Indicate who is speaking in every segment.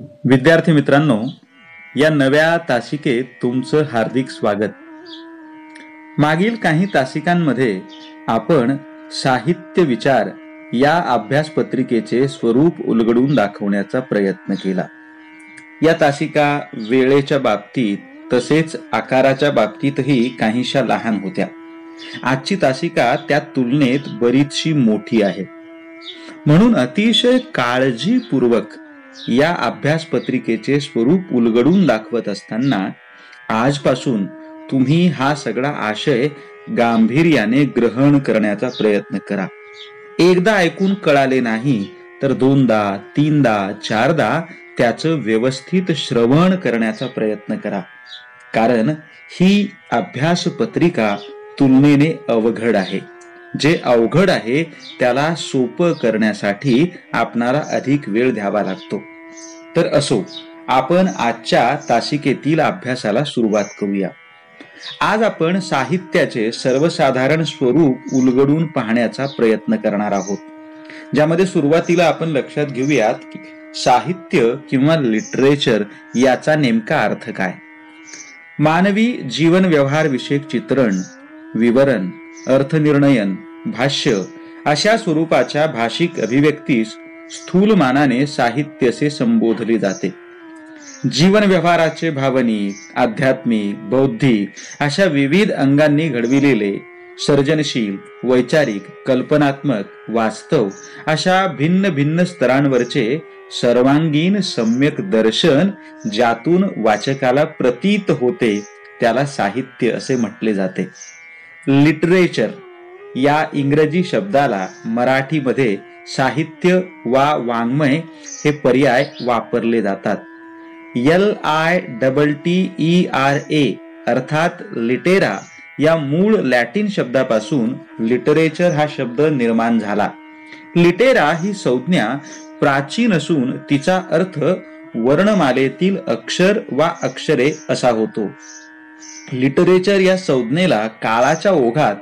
Speaker 1: विद्यार्थी मित्रांनो, या नव्या तासिकेत तुमचं हार्दिक स्वागत. मागील काही तासिकांमध्ये आपण साहित्य विचार या अभ्यास पत्रिकेचे स्वरूप उलगडून दाखवण्याचा प्रयत्न केला. या तासिका वेळेच्या बाबतीत तसेच आकाराच्या बाबतीतही काहीशा लहान होत्या. आजची तासिका त्या तुलनेत बरीचशी मोठी आहे. म्हणून अतिशय काळजीपूर्वक या अभ्यास पत्रिकेचे स्वरूप उलगडून दाखवत असताना आजपासून तुम्ही हा सगळा आशय गांभीर्याने ग्रहण करण्याचा प्रयत्न करा. एकदा ऐकून कळाले नाही तर दोनदा, तीनदा, चारदा त्याचं व्यवस्थित श्रवण करण्याचा प्रयत्न करा. कारण ही अभ्यास पत्रिका तुलनेने अवघड आहे. जे अवघड आहे त्याला सोपं करण्यासाठी आपणाला अधिक वेळ द्यावा लागतो. तर असो, आपण आजच्या तासिकेतील अभ्यासाला सुरुवात करूया. आज आपण साहित्याचे सर्वसाधारण स्वरूप उलगडून पाहण्याचा प्रयत्न करणार आहोत, ज्यामध्ये सुरुवातीला आपण लक्षात घेऊयात की साहित्य किंवा लिटरेचर याचा नेमका अर्थ काय. मानवी जीवन व्यवहार विषयक चित्रण, विवरण, अर्थनिर्णयन, भाष्य अशा स्वरूपाच्या भाषिक अभिव्यक्तीस स्थूल मानाने साहित्य असे संबोधले जाते. जीवन व्यवहाराचे भावनिक, आध्यात्मिक, बौद्धिक अशा विविध अंगांनी घडविलेले सर्जनशील, वैचारिक, कल्पनात्मक, वास्तव अशा भिन्न भिन्न स्तरांवरचे सर्वांगीण सम्यक दर्शन ज्यातून वाचकाला प्रतीत होते त्याला साहित्य असे म्हटले जाते. लिटरेचर या इंग्रजी शब्दाला मराठीमध्ये साहित्य वा वाङ्मय हे पर्याय वापरले जातात. LITTERA अर्थात लिटेरा या मूळ लॅटिन शब्दापासून लिटरेचर हा शब्द निर्माण झाला. लिटेरा ही संज्ञा प्राचीन असून तिचा अर्थ वर्णमालेतील अक्षर वा अक्षरे असा होतो. लिटरेचर या संज्ञेला काळाच्या ओघात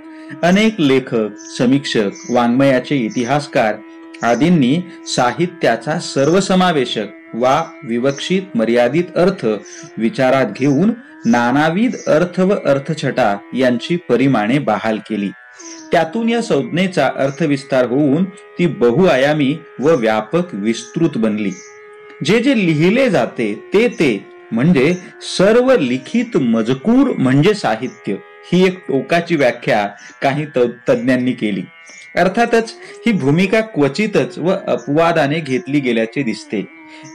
Speaker 1: अनेक लेखक, समीक्षक, वाङ्मयाचे इतिहासकार आदींनी साहित्याचा सर्वसमावेशक वा विवक्षित मर्यादित अर्थ विचारात घेऊन नानाविध अर्थ व अर्थछटा यांची परिमाणे बहाल केली. त्यातून या संज्ञेचा अर्थविस्तार होऊन ती बहुआयामी व व्यापक विस्तृत बनली. जे जे लिहिले जाते ते म्हणजे सर्व लिखित मजकूर म्हणजे साहित्य ही एक टोकाची व्याख्या काही तज्ञांनी केली. अर्थातच ही भूमिका क्वचितच व अपवादाने घेतली गेल्याचे दिसते.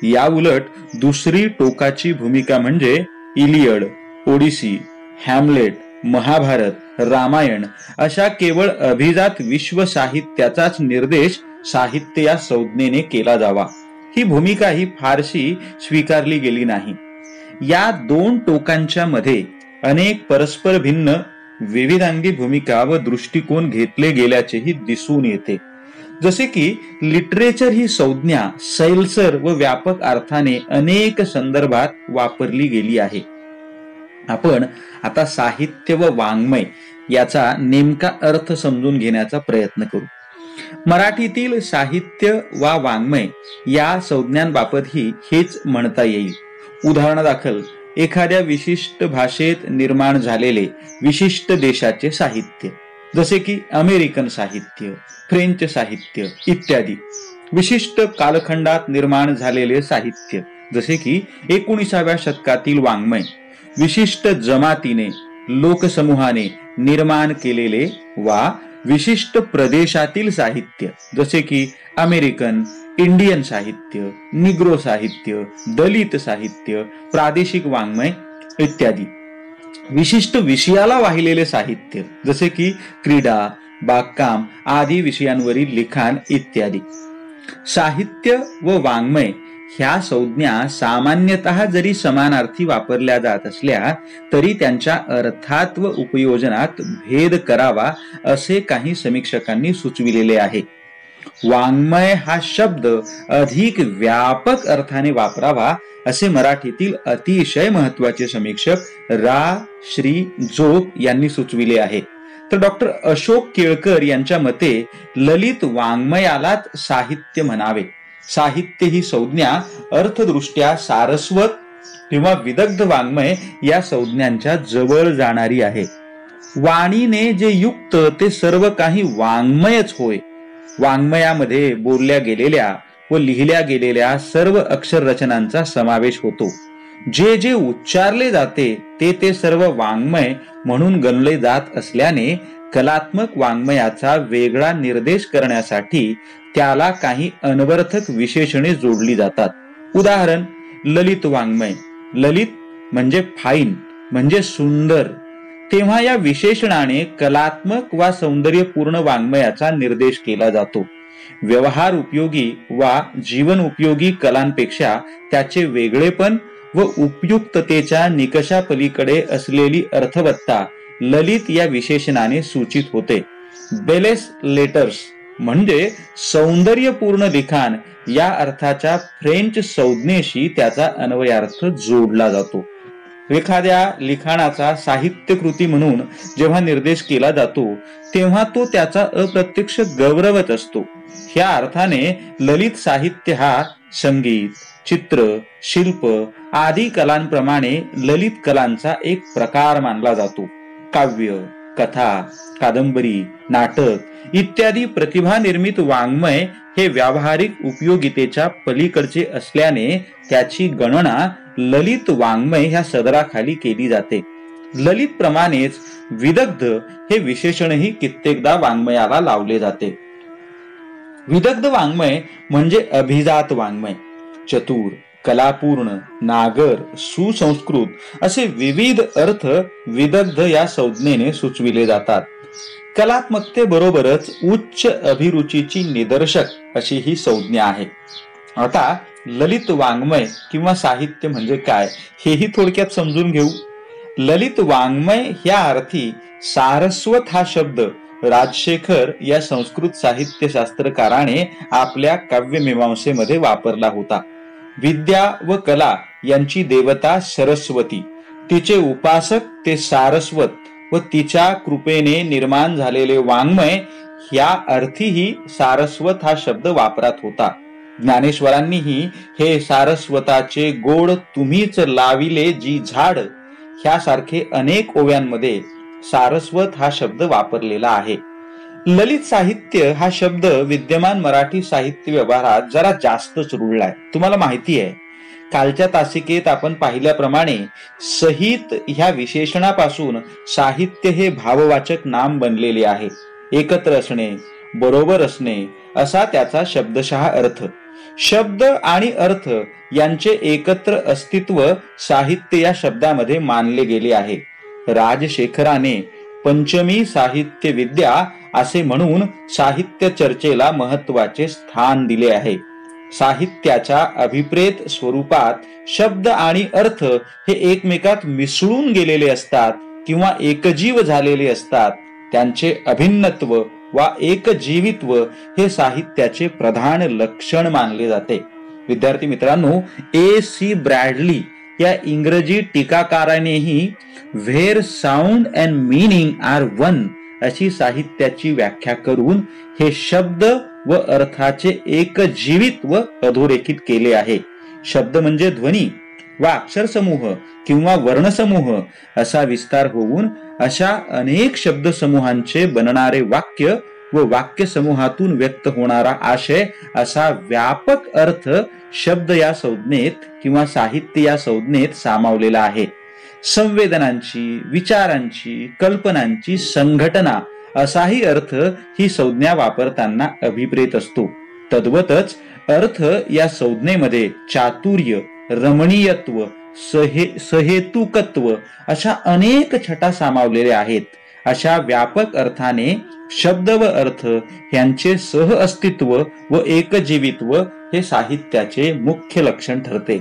Speaker 1: या उलट दुसरी टोकाची भूमिका म्हणजे इलियड, ओडिसी, हॅमलेट, महाभारत, रामायण अशा केवळ अभिजात विश्व साहित्याचाच निर्देश साहित्य या संज्ञेने केला जावा ही भूमिका ही फारशी स्वीकारली गेली नाही. या दोन टोकांच्या मध्ये अनेक परस्पर भिन्न विविधांगी भूमिका व दृष्टिकोन घेतले गेल्याचेही दिसून येते. जसे की लिटरेचर ही संज्ञा सैलसर व व्यापक अर्थाने अनेक संदर्भात वापरली गेली आहे. आपण आता साहित्य व वाङ्मय याचा नेमका अर्थ समजून घेण्याचा प्रयत्न करू. मराठीतील साहित्य वा वाङ्मय या संज्ञांबाबतही हेच म्हणता येईल. उदाहरणादाखल एखाद्या विशिष्ट भाषेत निर्माण झालेले विशिष्ट देशाचे साहित्य, जसे की अमेरिकन साहित्य, फ्रेंच साहित्य इत्यादी. विशिष्ट कालखंडात निर्माण झालेले साहित्य, जसे की 19व्या शतकातील वाङ्मय. विशिष्ट जमातीने, लोकसमूहाने निर्माण केलेले वा विशिष्ट प्रदेशातील साहित्य, जसे की अमेरिकन, इंडियन साहित्य, निग्रो साहित्य, दलित साहित्य, प्रादेशिक वाङ्मय इत्यादी. विशिष्ट विषयाला वाहिलेले साहित्य, जसे की क्रीडा, बागकाम आदी विषयांवरील लिखाण इत्यादी. साहित्य व वाङ्मय ह्या संज्ञा सामान्यतः जरी समानार्थी वापरल्या जात असल्या तरी त्यांच्या अर्थात व उपयोजनात भेद करावा असे काही समीक्षकांनी सुचविलेले आहे. वाङ्मय हा शब्द अधिक व्यापक अर्थाने वापरावा असे मराठीतील अतिशय महत्वाचे समीक्षक रा. श्री. जोग यांनी सुचविले आहे. तर डॉक्टर अशोक केळकर यांच्या मते ललित वाङ्मयालाच साहित्य म्हणावे. साहित्य ही संज्ञा अर्थदृष्ट्या सारस्वत किंवा विदग्ध वाङ्मय या संज्ञांच्या जवळ जाणारी आहे. वाणीने जे युक्त ते सर्व काही वाङ्मयच होय. वाङ्मयामध्ये बोलल्या गेलेल्या व लिहिल्या गेलेल्या सर्व अक्षर रचनांचा समावेश होतो. जे जे उच्चारले जाते ते सर्व वाङ्मय म्हणून गणले जात असल्याने कलात्मक वाङ्मयाचा वेगळा निर्देश करण्यासाठी त्याला काही अनवर्थक विशेषणे जोडली जातात. उदाहरण, ललित वाङ्मय. ललित म्हणजे फाईन, म्हणजे सुंदर. तेव्हा या विशेषणाने कलात्मक वा सौंदर्यपूर्ण वाङ्मयाचा निर्देश केला जातो. व्यवहार उपयोगी वा जीवन उपयोगी कलांपेक्षा त्याचे वेगळेपण व उपयुक्ततेच्या निकषापलीकडे असलेली अर्थवत्ता ललित या विशेषणाने सूचित होते. बेलेस लेटर्स म्हणजे सौंदर्यपूर्ण लिखाण या अर्थाच्या फ्रेंच संज्ञेशी त्याचा अन्वयार्थ जोडला जातो. एखाद्या लिखाणाचा साहित्य कृती म्हणून जेव्हा निर्देश केला जातो तेव्हा तो त्याचा अप्रत्यक्ष गौरवच असतो. ह्या अर्थाने ललित साहित्य हा संगीत, चित्र, शिल्प आदी कलांप्रमाणे ललित कलांचा एक प्रकार मानला जातो. काव्य, कथा, कादंबरी, नाटक इत्यादी प्रतिभा निर्मित वाङ्मय हे व्यावहारिक उपयोगितेच्या पलीकडचे असल्याने त्याची गणना ललित वाङ्मय ह्या सदराखाली केली जाते. ललित प्रमाणेच विदग्ध हे विशेषणही कित्येकदा वाङ्मयाला लावले जाते. विदग्ध वाङ्मय म्हणजे अभिजात वाङ्मय. चतुर, कलापूर्ण, नागर, सुसंस्कृत असे विविध अर्थ विदग्ध या संज्ञेने सुचविले जातात. कलात्मकतेबरोबरच उच्च अभिरुचीची निदर्शक अशी ही संज्ञा आहे. आता ललित वाङ्मय किंवा साहित्य म्हणजे काय हेही थोडक्यात समजून घेऊ. ललित वाङ्मय ह्या अर्थी सारस्वत हा शब्द राजशेखर या संस्कृत साहित्यशास्त्रकाराने आपल्या काव्यमीमांसेमध्ये वापरला होता. विद्या व कला यांची देवता सरस्वती, तिचे उपासक ते सारस्वत व तिच्या कृपेने निर्माण झालेले वाङ्मय ह्या अर्थीही सारस्वत हा शब्द वापरात होता. ज्ञानेश्वरांनीही हे सारस्वताचे गोड तुम्हीच लाविले जी झाड ह्यासारखे अनेक ओव्यांमध्ये सारस्वत हा शब्द वापरलेला आहे. ललित साहित्य हा शब्द विद्यमान मराठी साहित्य व्यवहारात जरा जास्तच रुळलाय. तुम्हाला माहिती आहे, कालच्या तासिकेत आपण पाहिल्याप्रमाणे सहित ह्या विशेषणापासून साहित्य हे भाववाचक नाम बनलेले आहे. एकत्र असणे, बरोबर असणे असा त्याचा शब्दशः अर्थ. शब्द आणि अर्थ यांचे एकत्र अस्तित्व साहित्य या शब्दामध्ये मानले गेले आहे. राजशेखराने पंचमी साहित्य विद्या असे म्हणून साहित्य चर्चेला महत्वाचे स्थान दिले आहे. साहित्याच्या अभिप्रेत स्वरूपात शब्द आणि अर्थ हे एकमेकात मिसळून गेलेले असतात किंवा एकजीव झालेले असतात. त्यांचे अभिन्नत्व वा एकजीवित्व हे साहित्याचे प्रधान लक्षण मानले जाते. विद्यार्थी मित्रांनो, A.C. ब्रॅडली या इंग्रजी टीकाकारानेही where sound and meaning are one अशी साहित्याची व्याख्या करून हे शब्द व अर्थाचे एकजीवित्व अधोरेखित केले आहे. शब्द म्हणजे ध्वनी वा अक्षरसमूह किंवा वर्णसमूह असा विस्तार होऊन अशा अनेक शब्दसमूहांचे बनणारे वाक्य व वाक्य समूहातून व्यक्त होणारा आशय असा व्यापक अर्थ शब्द या संज्ञेत किंवा साहित्य या संज्ञेत सामावलेला आहे. संवेदनांची, विचारांची, कल्पनांची संघटना असाही अर्थ ही संज्ञा वापरताना अभिप्रेत असतो. तद्वतच अर्थ या संज्ञेमध्ये चातुर्य, रमणीयत्व, सहेतुकत्व अशा अनेक छटा सामावलेल्या आहेत. अशा व्यापक अर्थाने शब्द व अर्थ यांचे सह अस्तित्व व एकजीवित्व हे साहित्याचे मुख्य लक्षण ठरते.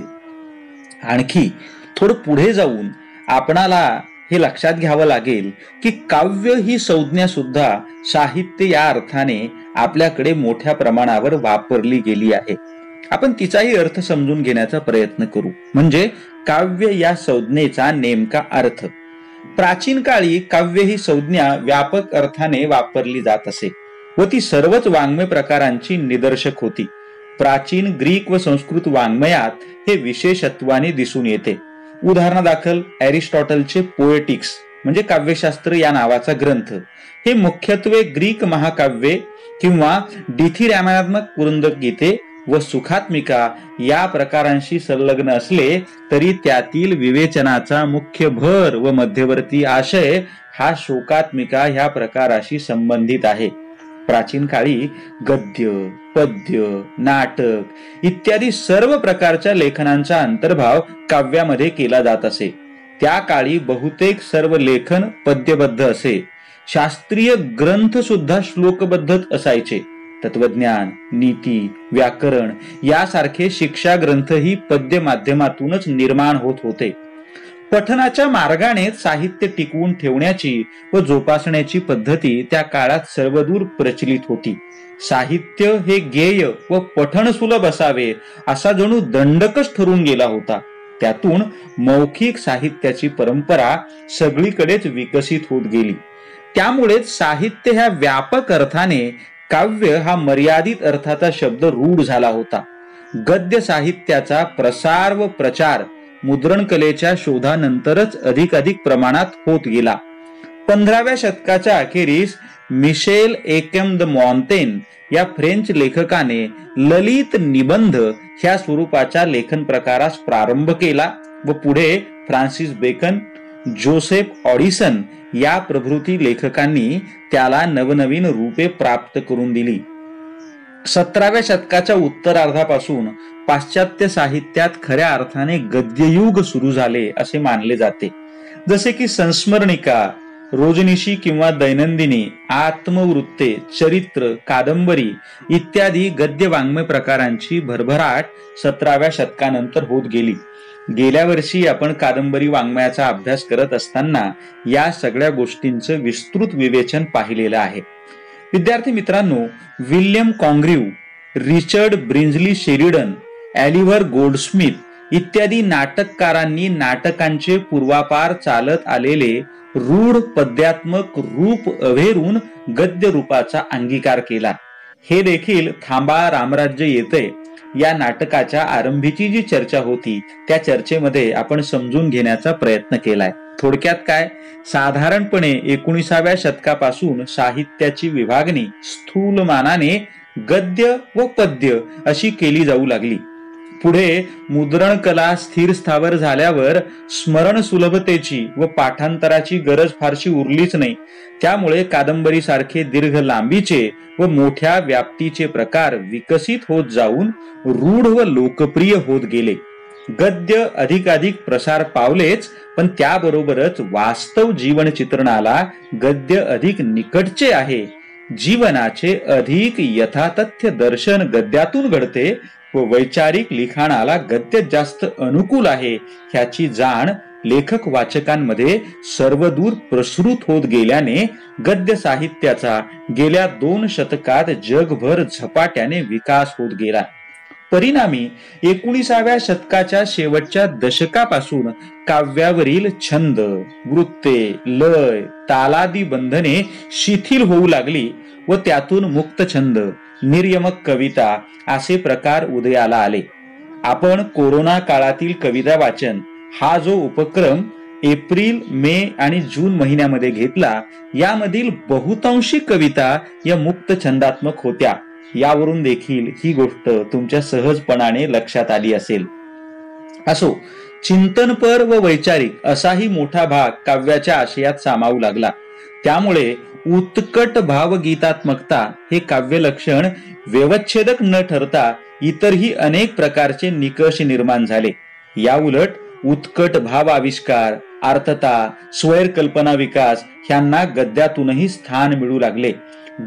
Speaker 1: आणखी थोडं पुढे जाऊन आपणाला हे लक्षात घ्यावं लागेल की काव्य ही संज्ञा सुद्धा साहित्य या अर्थाने आपल्याकडे मोठ्या प्रमाणावर वापरली गेली आहे. आपण तिचाही अर्थ समजून घेण्याचा प्रयत्न करू. म्हणजे काव्य या संज्ञेचा नेमका अर्थ. प्राचीन काळी काव्य ही संज्ञा व्यापक अर्थाने वापरली जात असे व ती सर्वच वाङ्मय प्रकारांची निदर्शक होती. प्राचीन ग्रीक व संस्कृत वाङ्मयात हे विशेषत्वाने दिसून येते. उदाहरणादाखल एरिस्टॉटलचे पोएटिक्स म्हणजे काव्यशास्त्र या नावाचा ग्रंथ हे मुख्यत्वे ग्रीक महाकाव्ये किंवा डिथिरामात्मक पुरंदर गीते व सुखात्मिका या प्रकारांशी संलग्न असले तरी त्यातील विवेचनाचा मुख्य भर व मध्यवर्ती आशय हा शोकात्मिका ह्या प्रकाराशी संबंधित आहे. प्राचीन काळी गद्य, पद्य, नाटक इत्यादी सर्व प्रकारच्या लेखनांचा अंतर्भाव काव्यामध्ये केला जात असे. त्या काळी बहुतेक सर्व लेखन पद्यबद्ध असे. शास्त्रीय ग्रंथ सुद्धा श्लोकबद्धच असायचे. तत्वज्ञान, नीती, व्याकरण यासारखे शिक्षा ग्रंथही पद्य माध्यमातूनच निर्माण होत होते. पठनाच्या मार्गाने साहित्य टिकवून ठेवण्याची व जोपासण्याची पद्धती त्या काळात सर्वदूर प्रचलित होती. साहित्य हे गेय व पठण सुलभ असावे असा जणू दंडकच ठरून गेला होता. त्यातून मौखिक साहित्याची परंपरा सगळीकडेच विकसित होत गेली. त्यामुळेच साहित्य ह्या व्यापक अर्थाने काव्य हा मर्यादित अर्थाचा शब्द रूढ झाला होता. गद्य साहित्याचा प्रसार व प्रचार मुद्रण कलेच्या शोधानंतरच अधिक प्रमाणात होत गेला. 15व्या शतकाच्या अखेरीस मिशेल एकम द मॉन्तेन या फ्रेंच लेखकाने ललित निबंध ह्या स्वरूपाच्या लेखन प्रकारास प्रारंभ केला व पुढे फ्रान्सिस बेकन, जोसेफ ऑडिसन या प्रभृती लेखकांनी त्याला नवनवीन रूपे प्राप्त करून दिली. 17व्या शतकाच्या उत्तरार्धापासून पाश्चात्य साहित्यात खऱ्या अर्थाने गद्ययुग सुरू झाले असे मानले जाते. जसे की संस्मरणिका, रोजनिशी किंवा दैनंदिनी, आत्मवृत्ते, चरित्र, कादंबरी इत्यादी गद्य वाङ्मय प्रकारांची भरभराट 17व्या शतकानंतर होत गेली. गेल्या वर्षी आपण कादंबरी वाङ्मयाचा अभ्यास करत असताना या सगळ्या गोष्टींचं विस्तृत विवेचन पाहिलेलं आहे. विद्यार्थी मित्रांनो, विल्यम कॉंग्रीव, रिचर्ड ब्रिंजली शेरिडन, ॲलिव्हर गोल्डस्मिथ इत्यादी नाटककारांनी नाटकांचे पूर्वापार चालत आलेले रूढ पद्यात्मक रूप अव्हेरून गद्य रूपाचा अंगीकार केला. हे देखील थांबा रामराज्य येतंय या नाटकाच्या आरंभीची जी चर्चा होती त्या चर्चेमध्ये आपण समजून घेण्याचा प्रयत्न केलाय. थोडक्यात काय, साधारणपणे 19व्या शतकापासून साहित्याची विभागणी स्थूलमानाने गद्य व पद्य अशी केली जाऊ लागली. पुढे मुद्रण कला स्थिर स्थावर झाल्यावर स्मरण सुलभतेची व पाठांतराची गरज फारशी उरलीच नाही. त्यामुळे कादंबरी सारखे दीर्घ लांबीचे व मोठ्या व्याप्तीचे प्रकार विकसित होत जाऊन रूढ व लोकप्रिय होत गेले. गद्य अधिकाधिक प्रसार पावलेच, पण त्याबरोबरच वास्तव जीवन चित्रणाला गद्य अधिक निकटचे आहे. जीवनाचे अधिक यथातथ्य दर्शन गद्यातून घडते व वैचारिक लिखाणाला गद्य जास्त अनुकूल आहे ह्याची जाण लेखक वाचकांमध्ये सर्वदूर प्रसृत होत गेल्याने गद्य साहित्याचा गेल्या 2 शतकात जगभर झपाट्याने विकास होत गेला. परिणामी 19व्या शतकाच्या शेवटच्या दशकापासून काव्यावरील छंद, वृत्ते, लय, तालादी बंधने शिथिल होऊ लागली व त्यातून मुक्तछंद, निर्यमक कविता असे प्रकार उदयाला आले. आपण कोरोना काळातील कविता वाचन हा जो उपक्रम एप्रिल, मे आणि जून महिन्यामध्ये घेतला, यामधील बहुतांशी कविता या मुक्त छंदात्मक होत्या. यावरून देखील ही गोष्ट तुमच्या सहजपणाने लक्षात आली असेल. असो, चिंतनपर व वैचारिक असाही मोठा भाग काव्याच्या आशयात सामावू लागला. त्यामुळे उत्कट भावगीतात्मकता हे काव्य लक्षण व्यवच्छेदक न ठरता इतरही अनेक प्रकारचे निकष निर्माण झाले. या उलट उत्कट भावाविष्कार, अर्थता, स्वैर कल्पना विकास ह्यांना गद्यातूनही स्थान मिळू लागले.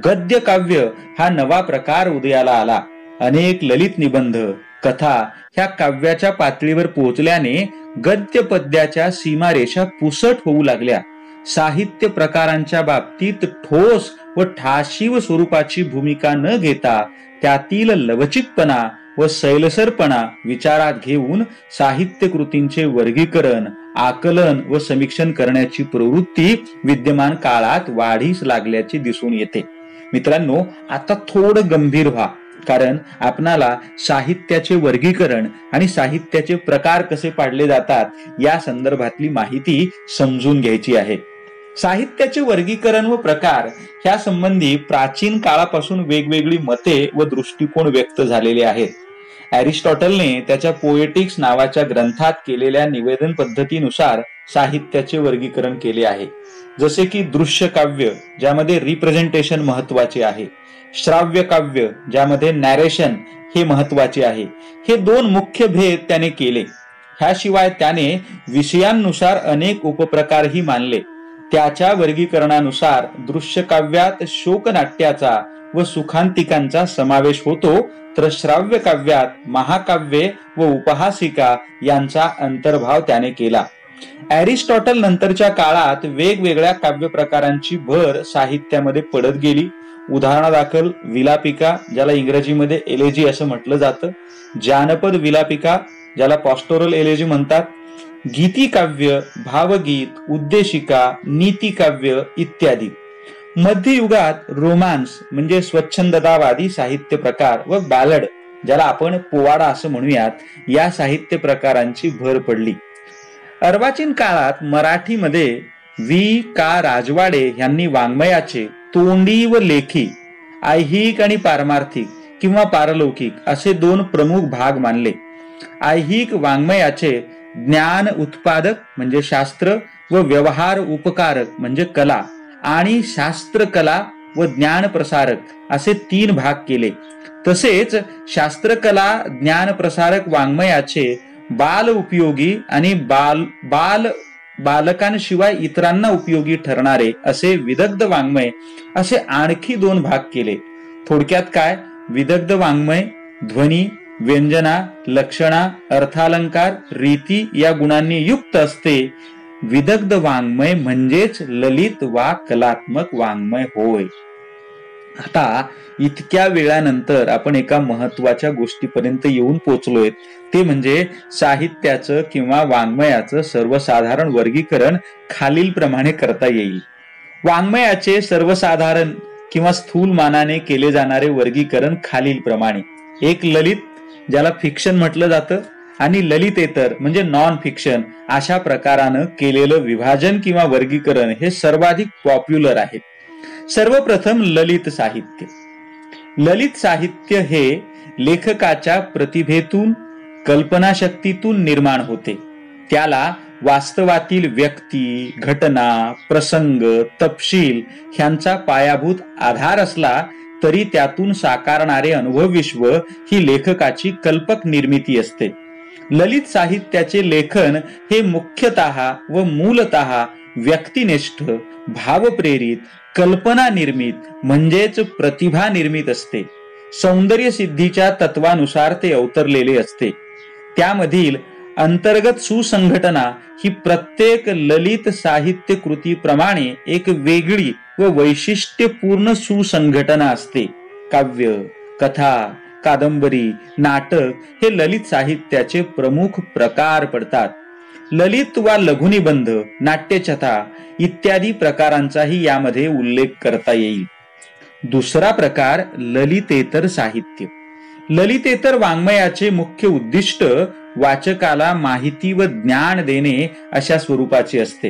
Speaker 1: गद्य काव्य हा नवा प्रकार उदयाला आला. अनेक ललित निबंध, कथा ह्या काव्याच्या पातळीवर पोहोचल्याने गद्य पद्याच्या सीमारेषा पुसट होऊ लागल्या. साहित्य प्रकारांच्या बाबतीत ठोस व ठाशीव स्वरूपाची भूमिका न घेता त्यातील लवचिकपणा व सैलसरपणा विचारात घेऊन साहित्य कृतींचे वर्गीकरण, आकलन व समीक्षण करण्याची प्रवृत्ती विद्यमान काळात वाढीस लागल्याचे दिसून येते. मित्रांनो, आता थोडं गंभीर व्हा कारण आपणाला साहित्याचे वर्गीकरण आणि साहित्याचे प्रकार कसे पाडले जातात या संदर्भातली माहिती समजून घ्यायची आहे. साहित्याचे वर्गीकरण व प्रकार ह्या संबंधी प्राचीन काळापासून वेगवेगळी मते व दृष्टिकोन व्यक्त झालेले आहेत. अरिस्टॉटलने त्याच्या पोएटिक्स नावाच्या ग्रंथात केलेल्या निवेदन पद्धतीनुसार साहित्याचे वर्गीकरण केले आहे. जसे की दृश्य काव्य, ज्यामध्ये रिप्रेझेंटेशन महत्वाचे आहे, श्राव्य काव्य, ज्यामध्ये नॅरेशन हे महत्वाचे आहे. हे दोन मुख्य भेद त्याने केले. ह्याशिवाय त्याने विषयांनुसार अनेक उपप्रकारही मानले. त्याच्या वर्गीकरणानुसार दृश्य काव्यात शोकनाट्याचा व सुखांतिकांचा समावेश होतो, तर श्राव्य काव्यात महाकाव्ये व उपहासिका यांचा अंतर्भाव त्याने केला. अरिस्टॉटल नंतरच्या काळात वेगवेगळ्या काव्य प्रकारांची भर साहित्यामध्ये पडत गेली. उदाहरणादाखल विलापिका, ज्याला इंग्रजीमध्ये एलेजी असं म्हटलं जातं, जानपद विलापिका, ज्याला पॉस्टोरल एलेजी म्हणतात, गीती काव्य, भावगीत, उद्देशिका, नीती काव्य इत्यादी. मध्ययुगात रोमांस म्हणजे स्वच्छंदतावादी साहित्य प्रकार व बॅलड, ज्याला आपण पोवाडा असं म्हणूयात, या साहित्य प्रकारांची भर पडली. अर्वाचीन काळात मराठीमध्ये वि. का. राजवाडे यांनी वाङ्मयाचे तोंडी व लेखी, ऐहिक आणि पारमार्थिक किंवा पारलौकिक असे दोन प्रमुख भाग मानले. ऐहिक वाङ्मयाचे ज्ञान उत्पादक म्हणजे शास्त्र व व्यवहार उपकारक म्हणजे कला आणि शास्त्रकला व ज्ञान प्रसारक असे तीन भाग केले. तसेच शास्त्रकला ज्ञान प्रसारक वाङ्मयाचे बाल उपयोगी आणि बालकांशिवाय इतरांना उपयोगी ठरणारे असे विदग्ध वाङ्मय असे आणखी दोन भाग केले. थोडक्यात काय, विदग्ध वाङ्मय ध्वनी, व्यंजना, लक्षणा, अर्थालंकार, रीती या गुणांनी युक्त असते. विदग्ध वाङ्मय म्हणजेच ललित वा कलात्मक वाङ्मय होय. आता इतक्या वेळानंतर आपण एका महत्वाच्या गोष्टीपर्यंत येऊन पोचलोय, ते म्हणजे साहित्याचं किंवा वाङ्मयाचं सर्वसाधारण वर्गीकरण खालील प्रमाणे करता येईल. वाङ्मयाचे सर्वसाधारण किंवा स्थूल मानाने केले जाणारे वर्गीकरण खालील प्रमाणे. एक ललित, ज्याला फिक्शन म्हटलं जातं, आणि ललितेतर म्हणजे नॉन फिक्शन अशा प्रकारानं केलेलं विभाजन किंवा वर्गीकरण हे सर्वाधिक पॉप्युलर आहे. सर्वप्रथम ललित साहित्य. ललित साहित्य हे लेखकाच्या प्रतिभेतून, कल्पनाशक्तीतून निर्माण होते. त्याला वास्तवातील व्यक्ती, घटना, प्रसंग, तपशील ह्यांचा पायाभूत आधार असला तरी त्यातून साकारणारे अनुभव विश्व ही लेखकाची कल्पक निर्मिती असते. ललित साहित्याचे लेखन हे मुख्यतः व मूलतः व्यक्तिनिष्ठ, भावप्रेरित, कल्पना निर्मित म्हणजेच प्रतिभा निर्मित असते. सौंदर्य सिद्धीच्या तत्वानुसार ते अवतरलेले असते. त्यामधील अंतर्गत सुसंघटना ही प्रत्येक ललित साहित्य कृतीप्रमाणे एक वेगळी व वैशिष्ट्यपूर्ण सुसंघटना असते. काव्य, कथा, कादंबरी, नाटक हे ललित साहित्याचे प्रमुख प्रकार पडतात. ललित वा लघुनिबंध, नाट्यछटा इत्यादी प्रकारांचाही यामध्ये उल्लेख करता येईल. दुसरा प्रकार ललितेतर साहित्य. ललितेतर वाङ्मयाचे मुख्य उद्दिष्ट वाचकाला माहिती व ज्ञान देणे अशा स्वरूपाचे असते.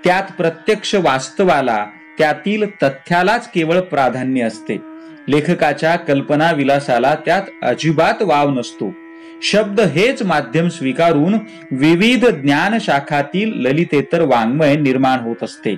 Speaker 1: त्यात प्रत्यक्ष वास्तवाला, त्यातील तथ्यालाच केवळ प्राधान्य असते. लेखकाच्या कल्पना विलासाला त्यात अजिबात वाव नसतो. शब्द हेच माध्यम स्वीकारून विविध ज्ञान शाखातील ललितेतर वाङ्मय निर्माण होत असते.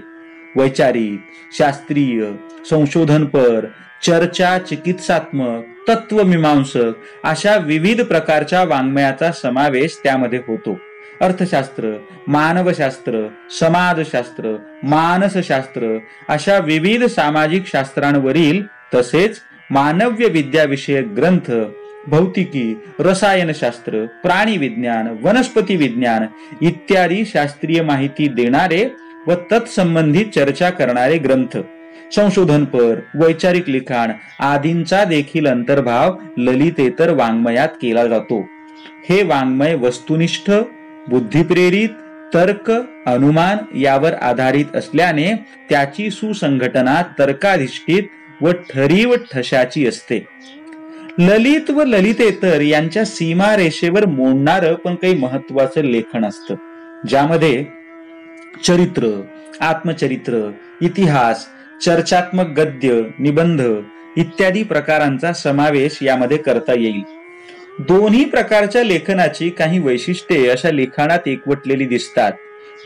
Speaker 1: वैचारिक, शास्त्रीय, संशोधनपर, चर्चा, चिकित्सात्मक, तत्वमीमांसक अशा विविध प्रकारच्या वाङ्मयाचा समावेश त्यामध्ये होतो. अर्थशास्त्र, मानवशास्त्र, समाजशास्त्र, मानसशास्त्र अशा विविध सामाजिक शास्त्रांवरील तसेच मानव्य विद्याविषयक ग्रंथ, भौतिकी, रसायनशास्त्र, प्राणी विज्ञान, वनस्पती विज्ञान इत्यादी शास्त्रीय माहिती देणारे व तत्संबंधी चर्चा करणारे ग्रंथ, संशोधनपर, वैचारिक लिखाण आदींचा देखील अंतर्भाव ललितेतर वाङ्मयात केला जातो. हे वाङ्मय वस्तुनिष्ठ, बुद्धिप्रेरित, तर्क, अनुमान यावर आधारित असल्याने त्याची सुसंघटना तर्काधिष्ठित व ठरीव ठशाची असते. ललित व ललितेतर यांच्या सीमारेषेवर मोडणारं पण काही महत्वाचं लेखन असतं, ज्यामध्ये चरित्र, आत्मचरित्र, इतिहास, चर्चात्मक गद्य, निबंध इत्यादी प्रकारांचा समावेश यामध्ये करता येईल. दोन्ही प्रकारच्या लेखनाची काही वैशिष्ट्ये अशा लिखाणात एकवटलेली दिसतात.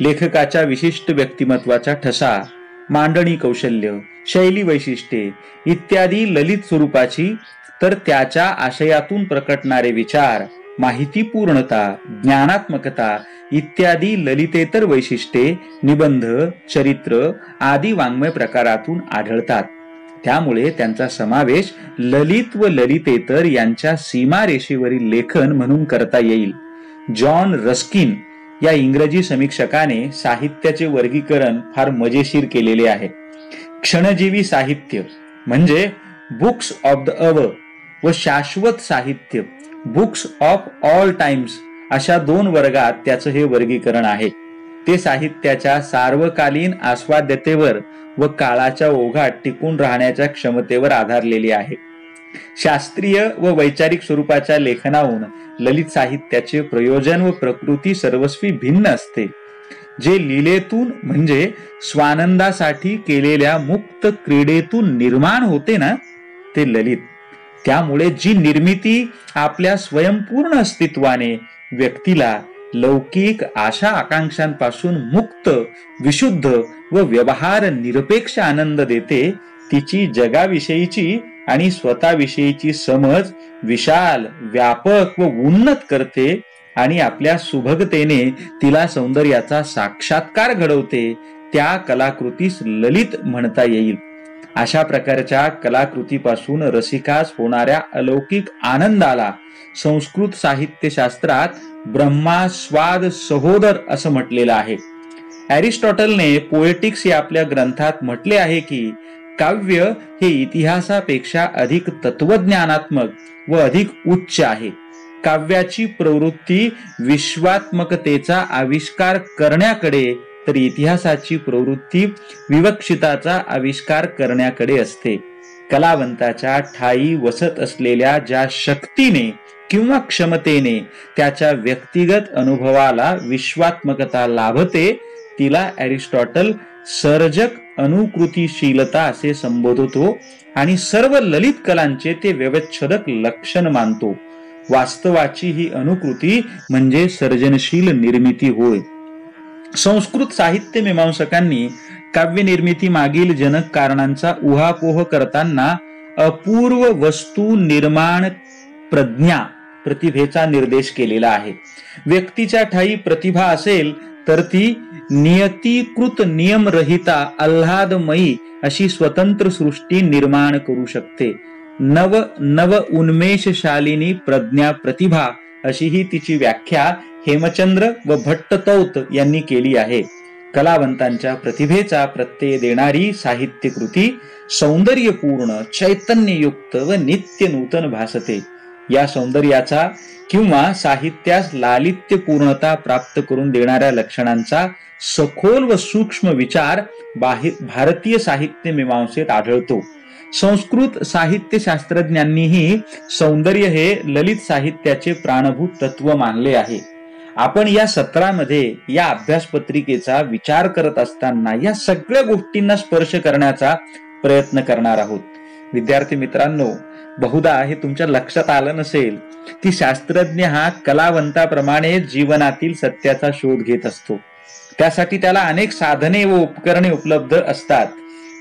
Speaker 1: लेखकाच्या विशिष्ट व्यक्तिमत्वाचा ठसा, मांडणी कौशल्य, शैली वैशिष्ट्ये इत्यादी ललित स्वरूपाची, तर त्याच्या आशयातून प्रकटणारे विचार, माहितीपूर्णता, ज्ञानात्मकता इत्यादी ललितेतर वैशिष्ट्ये निबंध, चरित्र आदी वाङ्मय प्रकारातून आढळतात. त्यामुळे त्यांचा समावेश ललित व ललितेतर यांच्या सीमारेषेवरील लेखन म्हणून करता येईल. जॉन रस्किन या इंग्रजी समीक्षकाने साहित्याचे वर्गीकरण फार मजेशीर केलेले आहे. क्षणजीवी साहित्य म्हणजे बुक्स ऑफ द अवर व शाश्वत साहित्य बुक्स ऑफ ऑल टाइम्स अशा दोन वर्गात त्याचं हे वर्गीकरण आहे. ते साहित्याच्या सार्वकालीन आस्वाद्यतेवर व काळाच्या ओघात टिकून राहण्याच्या क्षमतेवर आधारलेली आहे. शास्त्रीय व वैचारिक स्वरूपाच्या लेखनाहून ललित साहित्याचे प्रयोजन व प्रकृती सर्वस्वी भिन्न असते. जे लीलेतून म्हणजे स्वानंदासाठी केलेल्या मुक्त क्रीडेतून निर्माण होते ना, ते ललित. त्यामुळे जी निर्मिती आपल्या स्वयंपूर्ण अस्तित्वाने व्यक्तीला लौकिक आशा आकांक्षांपासून मुक्त, विशुद्ध व व्यवहार निरपेक्ष आनंद देते, तिची जगाविषयीची आणि स्वतःविषयीची समज विशाल, व्यापक व उन्नत करते आणि आपल्या सुभगतेने तिला सौंदर्याचा साक्षात्कार घडवते, त्या कलाकृतीस ललित म्हणता येईल. अशा प्रकारच्या कलाकृतीपासून रसिकास होणाऱ्या अलौकिक आनंदाला संस्कृत साहित्यशास्त्रात ब्रह्मास्वाद सहोदर असं म्हटलेलं आहे. अरिस्टॉटलने पोएटिक्स या आपल्या ग्रंथात म्हटले आहे की काव्य हे इतिहासापेक्षा अधिक तत्वज्ञानात्मक व अधिक उच्च आहे. काव्याची प्रवृत्ती विश्वात्मकतेचा आविष्कार करण्याकडे, तर इतिहासाची प्रवृत्ती विवक्षिताचा आविष्कार करण्याकडे असते. कलावंताच्या ठायी वसत असलेल्या ज्या शक्तीने किंवा क्षमतेने त्याच्या व्यक्तिगत अनुभवाला विश्वात्मकता लाभते, तिला अरिस्टॉटल सर्जक अनुकृतीशीलता असे संबोधतो आणि सर्व ललित कलांचे ते व्यवच्छेदक लक्षण मानतो. वास्तवाची ही अनुकृती म्हणजे सर्जनशील निर्मिती होय. संस्कृत साहित्य मीमांसकांनी काव्य निर्मिती मागील जनक कारणांचा उहापोह करताना अपूर्व वस्तू निर्माण प्रज्ञा प्रतिभेचा निर्देश केलेला आहे. व्यक्तीच्या ठायी प्रतिभा असेल तर ती नियतीकृत नियमरहिता आल्हादमयी अशी स्वतंत्र सृष्टी निर्माण करू शकते. नव नव उन्मेषशालिनी प्रज्ञा प्रतिभा अशी ही तिची व्याख्या हेमचंद्र व भट्टतौत यांनी केली आहे. कलावंतांच्या प्रतिभेचा प्रत्यय देणारी साहित्यकृती सौंदर्यपूर्ण, चैतन्ययुक्त व नित्य नूतन भासते. या सौंदर्याचा किंवा साहित्यास लालित्यपूर्णता प्राप्त करून देणाऱ्या लक्षणांचा सखोल व सूक्ष्म विचार भारतीय साहित्य मीमांसेत आढळतो. संस्कृत साहित्य शास्त्रज्ञांनीही सौंदर्य हे ललित साहित्याचे प्राणभूत तत्व मानले आहे. आपण या सत्रामध्ये या अभ्यासपत्रिकेचा विचार करत असताना या सगळ्या गोष्टींना स्पर्श करण्याचा प्रयत्न करणार आहोत. विद्यार्थी मित्रांनो, बहुधा हे तुमच्या लक्षात आलं नसेल की शास्त्रज्ञ हा कलावंताप्रमाणे जीवनातील सत्याचा शोध घेत असतो. त्यासाठी त्याला अनेक साधने व उपकरणे उपलब्ध असतात.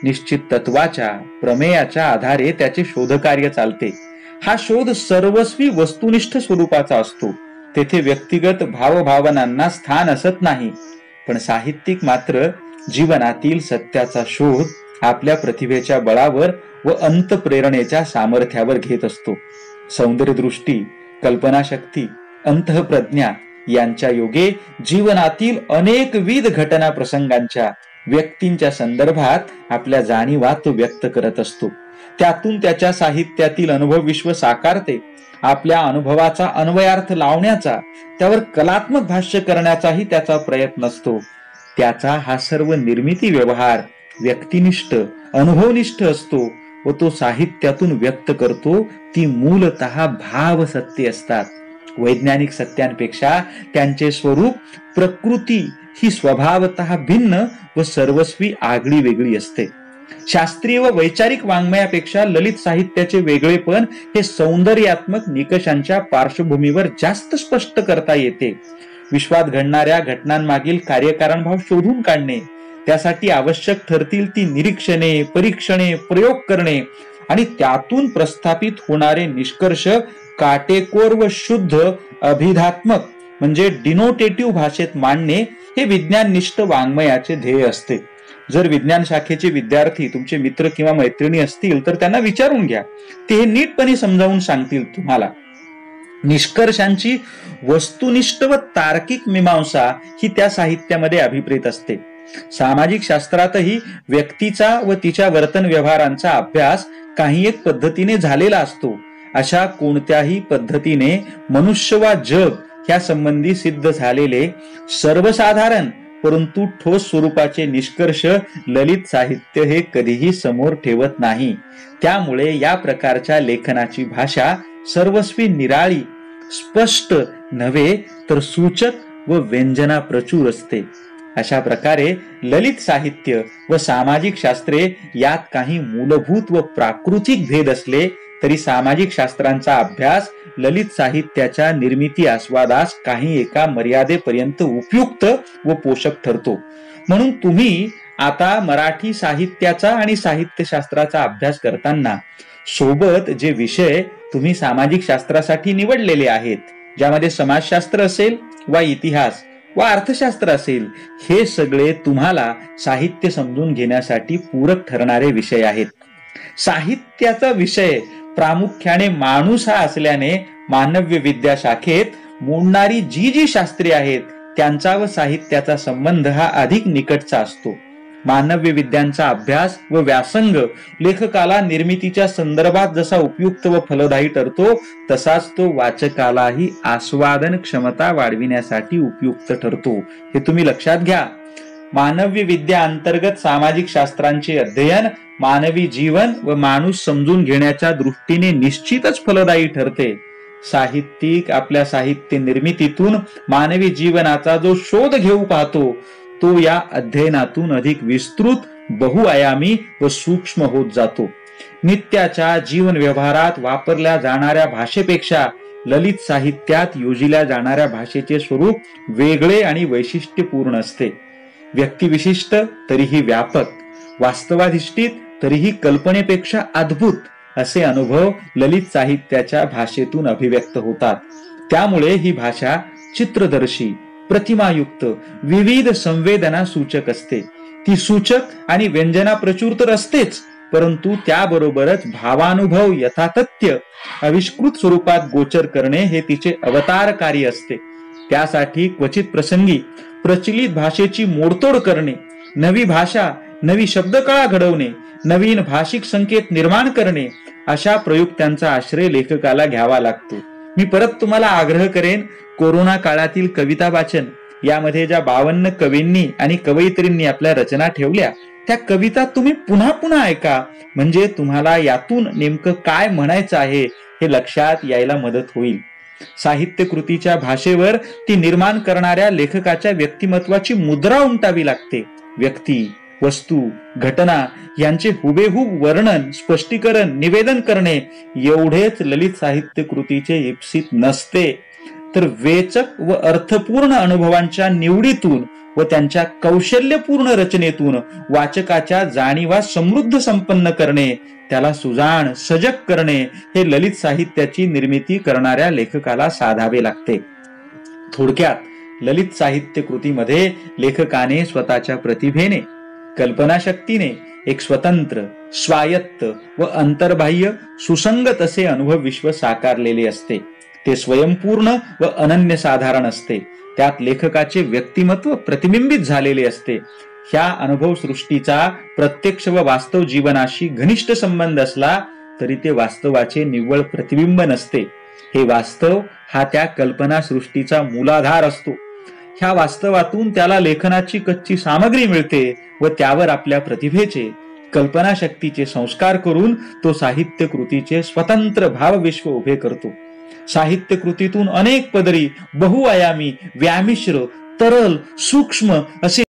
Speaker 1: निश्चित तत्वाच्या प्रमेयाच्या आधारे त्याचे शोधकार्य चालते. हा शोध सर्वस्वी वस्तुनिष्ठ स्वरूपाचा असतो. तेथे व्यक्तिगत भावभावनांना स्थान असत नाही. पण साहित्यिक मात्र जीवनातील सत्याचा शोध आपल्या प्रतिभेच्या बळावर व अंतप्रेरणेच्या सामर्थ्यावर घेत असतो. सौंदर्यदृष्टी, कल्पनाशक्ती, अंतःप्रज्ञा यांच्या योगे जीवनातील अनेकविध घटना प्रसंगांच्या, व्यक्तींच्या संदर्भात आपल्या जाणीवा तो व्यक्त करत असतो. त्यातून त्याच्या साहित्यातील अनुभव विश्व साकारते. आपल्या अनुभवाचा अन्वयार्थ लावण्याचा, त्यावर कलात्मक भाष्य करण्याचाही त्याचा प्रयत्न असतो. त्याचा हा सर्व निर्मिती व्यवहार व्यक्तिनिष्ठ, अनुभवनिष्ठ असतो व तो साहित्यातून व्यक्त करतो ती मूलतः भाव सत्य असतात. वैज्ञानिक सत्यांपेक्षा त्यांचे स्वरूप, प्रकृती ही स्वभावतः भिन्न व सर्वस्वी आगळी वेगळी असते. शास्त्रीय व वैचारिक वाङ्मयापेक्षा ललित साहित्याचे वेगळेपण हे सौंदर्यात्मक निकषांच्या पार्श्वभूमीवर जास्त स्पष्ट करता येते. विश्वात घडणाऱ्या घटनांमागील कार्यकारणभाव शोधून काढणे, त्यासाठी आवश्यक ठरतील ती निरीक्षणे, परीक्षणे, प्रयोग करणे आणि त्यातून प्रस्थापित होणारे निष्कर्ष काटेकोर व शुद्ध अभिधात्मक म्हणजे डिनोटेटिव्ह भाषेत मांडणे हे विज्ञाननिष्ठ वाङ्मयाचे ध्येय असते. जर विज्ञान शाखेचे विद्यार्थी तुमचे मित्र किंवा मैत्रिणी असतील तर त्यांना विचारून घ्या, ते हे नीटपणे समजावून सांगतील तुम्हाला. निष्कर्षांची वस्तुनिष्ठ व तार्किक मीमांसा ही त्या साहित्यामध्ये अभिप्रेत असते. सामाजिक शास्त्रातही व्यक्तीचा व तिच्या वर्तन व्यवहारांचा अभ्यास काही एक पद्धतीने झालेला असतो. अशा कोणत्याही पद्धतीने मनुष्य वा जग ह्या संबंधी सिद्ध झालेले सर्वसाधारण परंतु ठोस स्वरूपाचे निष्कर्ष ललित साहित्य हे कधीही समोर ठेवत नाही. त्यामुळे या प्रकारच्या लेखनाची भाषा सर्वस्वी निराळी, स्पष्ट नव्हे तर सूचक व व्यंजना प्रचूर असते. अशा प्रकारे ललित साहित्य व सामाजिक शास्त्रे यात काही मूलभूत व प्राकृतिक भेद असले तरी सामाजिक शास्त्रांचा अभ्यास ललित साहित्याच्या निर्मिती आस्वादास काही एका मर्यादेपर्यंत उपयुक्त व पोषक ठरतो. म्हणून तुम्ही आता मराठी साहित्याचा आणि साहित्यशास्त्राचा अभ्यास करताना सोबत जे विषय तुम्ही सामाजिक शास्त्रासाठी निवडलेले आहेत, ज्यामध्ये समाजशास्त्र असेल वा इतिहास वा अर्थशास्त्र असेल, हे सगळे तुम्हाला साहित्य समजून घेण्यासाठी पूरक ठरणारे विषय आहेत. साहित्याचा विषय प्रामुख्याने माणूस हा असल्याने मानव्य विद्या शाखेत मोडणारी जी शास्त्रे आहेत त्यांचा व साहित्याचा संबंध हा अधिक निकटचा असतो. मानव्य विद्यांचा अभ्यास व व्यासंग लेखकाला निर्मितीच्या संदर्भात जसा उपयुक्त व फलदायी ठरतो, तसाच तो वाचकालाही आस्वादन क्षमता वाढविण्यासाठी उपयुक्त ठरतो. हे तुम्ही लक्षात घ्या. मानव्य विद्या अंतर्गत सामाजिक शास्त्रांचे अध्ययन मानवी जीवन व माणूस समजून घेण्याच्या दृष्टीने निश्चितच फलदायी ठरते. साहित्यिक आपल्या साहित्य निर्मितीतून मानवी जीवनाचा जो शोध घेऊ पाहतो तो या अध्ययनातून अधिक विस्तृत, बहुआयामी व सूक्ष्म होत जातो. नित्याच्या जीवन व्यवहारात वापरल्या जाणाऱ्या भाषेपेक्षा ललित साहित्यात योजिल्या जाणाऱ्या भाषेचे स्वरूप वेगळे आणि वैशिष्ट्यपूर्ण असते. व्यक्तिविशिष्ट तरीही व्यापक, वास्तवाधिष्ठित तरीही कल्पनेपेक्षा अद्भुत असे अनुभव ललित साहित्याच्या भाषेतून अभिव्यक्त होतात. त्यामुळे ही भाषा चित्रदर्शी, प्रतिमायुक्त, विविध संवेदना सूचक असते. ती सूचक आणि व्यंजना प्रचूर तर असतेच, परंतु त्याबरोबरच भावानुभव यथातथ्य आविष्कृत स्वरूपात गोचर करणे हे तिचे अवतार कार्य असते. त्यासाठी क्वचित प्रसंगी प्रचलित भाषेची मोडतोड करणे, नवी भाषा, नवी शब्दकळा घडवणे, नवीन भाषिक संकेत निर्माण करणे अशा प्रयुक्त्यांचा आश्रय लेखकाला घ्यावा लागतो. मी परत तुम्हाला आग्रह करेन, कोरोना काळातील कविता वाचन यामध्ये ज्या 52 कवींनी आणि कवयित्रींनी आपल्या रचना ठेवल्या त्या कविता तुम्ही पुन्हा पुन्हा ऐका, म्हणजे तुम्हाला यातून नेमकं काय म्हणायचं आहे हे लक्षात यायला मदत होईल. साहित्य कृतीच्या भाषेवर ती निर्माण करणाऱ्या लेखकाच्या व्यक्तिमत्वाची मुद्रा उमटावी लागते. व्यक्ती, वस्तू, घटना यांचे हुबेहूब वर्णन, स्पष्टीकरण, निवेदन करणे एवढेच ललित साहित्य कृतीचे इप्सित नसते, तर वेचक व अर्थपूर्ण अनुभवांच्या निवडीतून व त्यांच्या कौशल्यपूर्ण रचनेतून वाचकाच्या जाणीवा समृद्ध संपन्न करणे, त्याला सुजाण, सजग करणे हे ललित साहित्याची निर्मिती करणाऱ्या लेखकाला साधावे लागते. थोडक्यात ललित साहित्य कृतीमध्ये लेखकाने स्वतःच्या प्रतिभेने, कल्पनाशक्तीने एक स्वतंत्र, स्वायत्त व अंतर्बाह्य सुसंगत असे अनुभव विश्व साकारलेले असते. ते स्वयंपूर्ण व अनन्यसाधारण असते. त्यात लेखकाचे व्यक्तिमत्व प्रतिबिंबित झालेले असते. ह्या अनुभव सृष्टीचा प्रत्यक्ष व वास्तव जीवनाशी घनिष्ठ संबंध असला तरी ते वास्तवाचे निव्वळ प्रतिबिंब नसते. हे वास्तव हा त्या कल्पना सृष्टीचा मूलाधार असतो. ह्या वास्तवातून त्याला लेखनाची कच्ची सामग्री मिळते व त्यावर आपल्या प्रतिभेचे, कल्पनाशक्तीचे संस्कार करून तो साहित्य कृतीचे स्वतंत्र भावविश्व उभे करतो. साहित्य कृतीतून अनेक पदरी, बहुआयामी, व्यामिश्र, तरल, सूक्ष्म असे